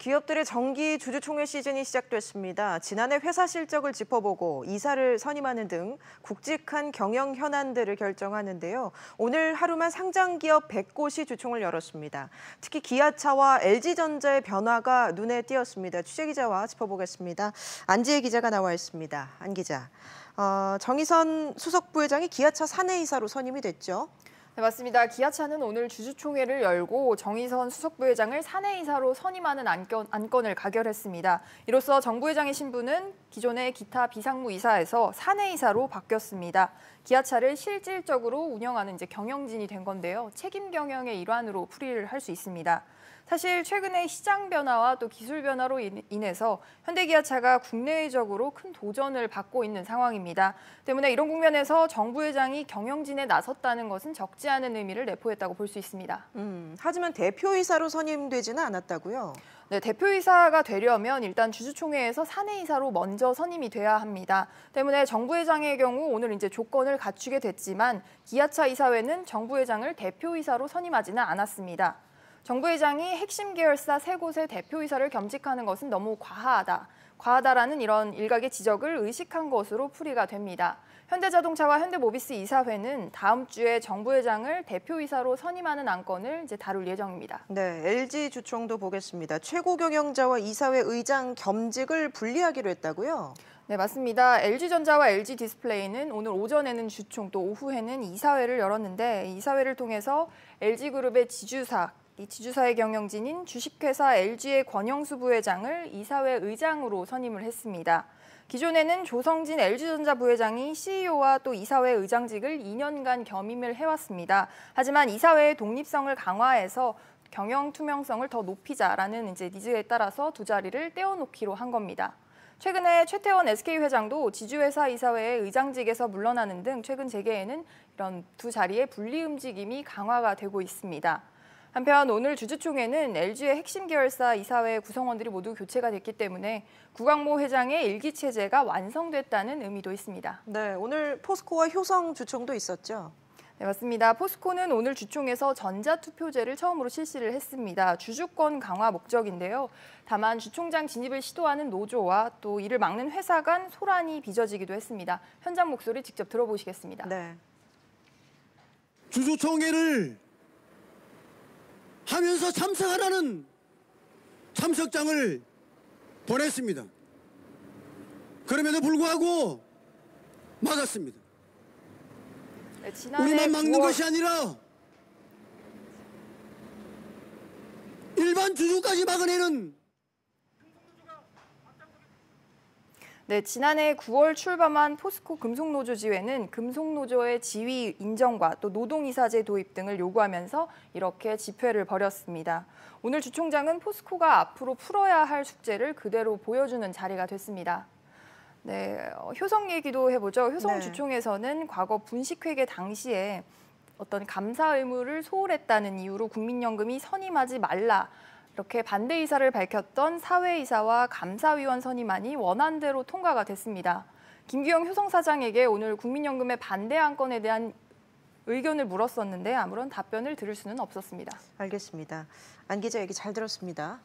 기업들의 정기 주주총회 시즌이 시작됐습니다. 지난해 회사 실적을 짚어보고 이사를 선임하는 등 굵직한 경영 현안들을 결정하는데요. 오늘 하루만 상장기업 100곳이 주총을 열었습니다. 특히 기아차와 LG전자의 변화가 눈에 띄었습니다. 취재기자와 짚어보겠습니다. 안지혜 기자가 나와 있습니다. 안 기자, 정의선 수석부회장이 기아차 사내이사로 선임이 됐죠? 네, 맞습니다. 기아차는 오늘 주주총회를 열고 정의선 수석부회장을 사내이사로 선임하는 안건을 가결했습니다. 이로써 정 부회장의 신분은 기존의 기타 비상무이사에서 사내이사로 바뀌었습니다. 기아차를 실질적으로 운영하는 경영진이 된 건데요. 책임 경영의 일환으로 풀이를 할 수 있습니다. 사실 최근의 시장 변화와 또 기술 변화로 인해서 현대기아차가 국내외적으로 큰 도전을 받고 있는 상황입니다. 때문에 이런 국면에서 정 부회장이 경영진에 나섰다는 것은 적지 않은 의미를 내포했다고 볼 수 있습니다. 하지만 대표이사로 선임되지는 않았다고요? 네, 대표이사가 되려면 일단 주주총회에서 사내이사로 먼저 선임이 돼야 합니다. 때문에 정 부회장의 경우 오늘 조건을 갖추게 됐지만 기아차 이사회는 정 부회장을 대표이사로 선임하지는 않았습니다. 정 부회장이 핵심 계열사 3곳의 대표이사를 겸직하는 것은 너무 과하다라는 이런 일각의 지적을 의식한 것으로 풀이가 됩니다. 현대자동차와 현대모비스 이사회는 다음 주에 정 부회장을 대표이사로 선임하는 안건을 다룰 예정입니다. 네, LG 주총도 보겠습니다. 최고 경영자와 이사회 의장 겸직을 분리하기로 했다고요? 네, 맞습니다. LG전자와 LG디스플레이는 오늘 오전에는 주총, 또 오후에는 이사회를 열었는데 이사회를 통해서 LG그룹의 이 지주사의 경영진인 주식회사 LG의 권영수 부회장을 이사회 의장으로 선임을 했습니다. 기존에는 조성진 LG전자 부회장이 CEO와 또 이사회 의장직을 2년간 겸임을 해왔습니다. 하지만 이사회의 독립성을 강화해서 경영 투명성을 더 높이자라는 니즈에 따라서 두 자리를 떼어놓기로 한 겁니다. 최근에 최태원 SK회장도 지주회사 이사회의 의장직에서 물러나는 등 최근 재계에는 이런 두 자리의 분리 움직임이 강화가 되고 있습니다. 한편 오늘 주주총회는 LG의 핵심 계열사 이사회 구성원들이 모두 교체가 됐기 때문에 구광모 회장의 일기체제가 완성됐다는 의미도 있습니다. 네, 오늘 포스코와 효성 주총도 있었죠? 네, 맞습니다. 포스코는 오늘 주총에서 전자투표제를 처음으로 실시를 했습니다. 주주권 강화 목적인데요. 다만 주총장 진입을 시도하는 노조와 또 이를 막는 회사 간 소란이 빚어지기도 했습니다. 현장 목소리 직접 들어보시겠습니다. 네. 주주총회를 하면서 참석하라는 참석장을 보냈습니다. 그럼에도 불구하고 막았습니다. 네, 우리만 막는 것이 아니라 일반 주주까지 막아내는. 네, 지난해 9월 출범한 포스코 금속노조지회는 금속노조의 지위 인정과 또 노동이사제 도입 등을 요구하면서 이렇게 집회를 벌였습니다. 오늘 주총장은 포스코가 앞으로 풀어야 할 숙제를 그대로 보여주는 자리가 됐습니다. 네, 효성 얘기도 해보죠. 효성 네. 주총에서는 과거 분식회계 당시에 어떤 감사 의무를 소홀했다는 이유로 국민연금이 선임하지 말라, 이렇게 반대 의사를 밝혔던 사회이사와 감사위원 선임안이 원안대로 통과가 됐습니다. 김규영 효성사장에게 오늘 국민연금의 반대 안건에 대한 의견을 물었었는데 아무런 답변을 들을 수는 없었습니다. 알겠습니다. 안 기자 얘기 잘 들었습니다.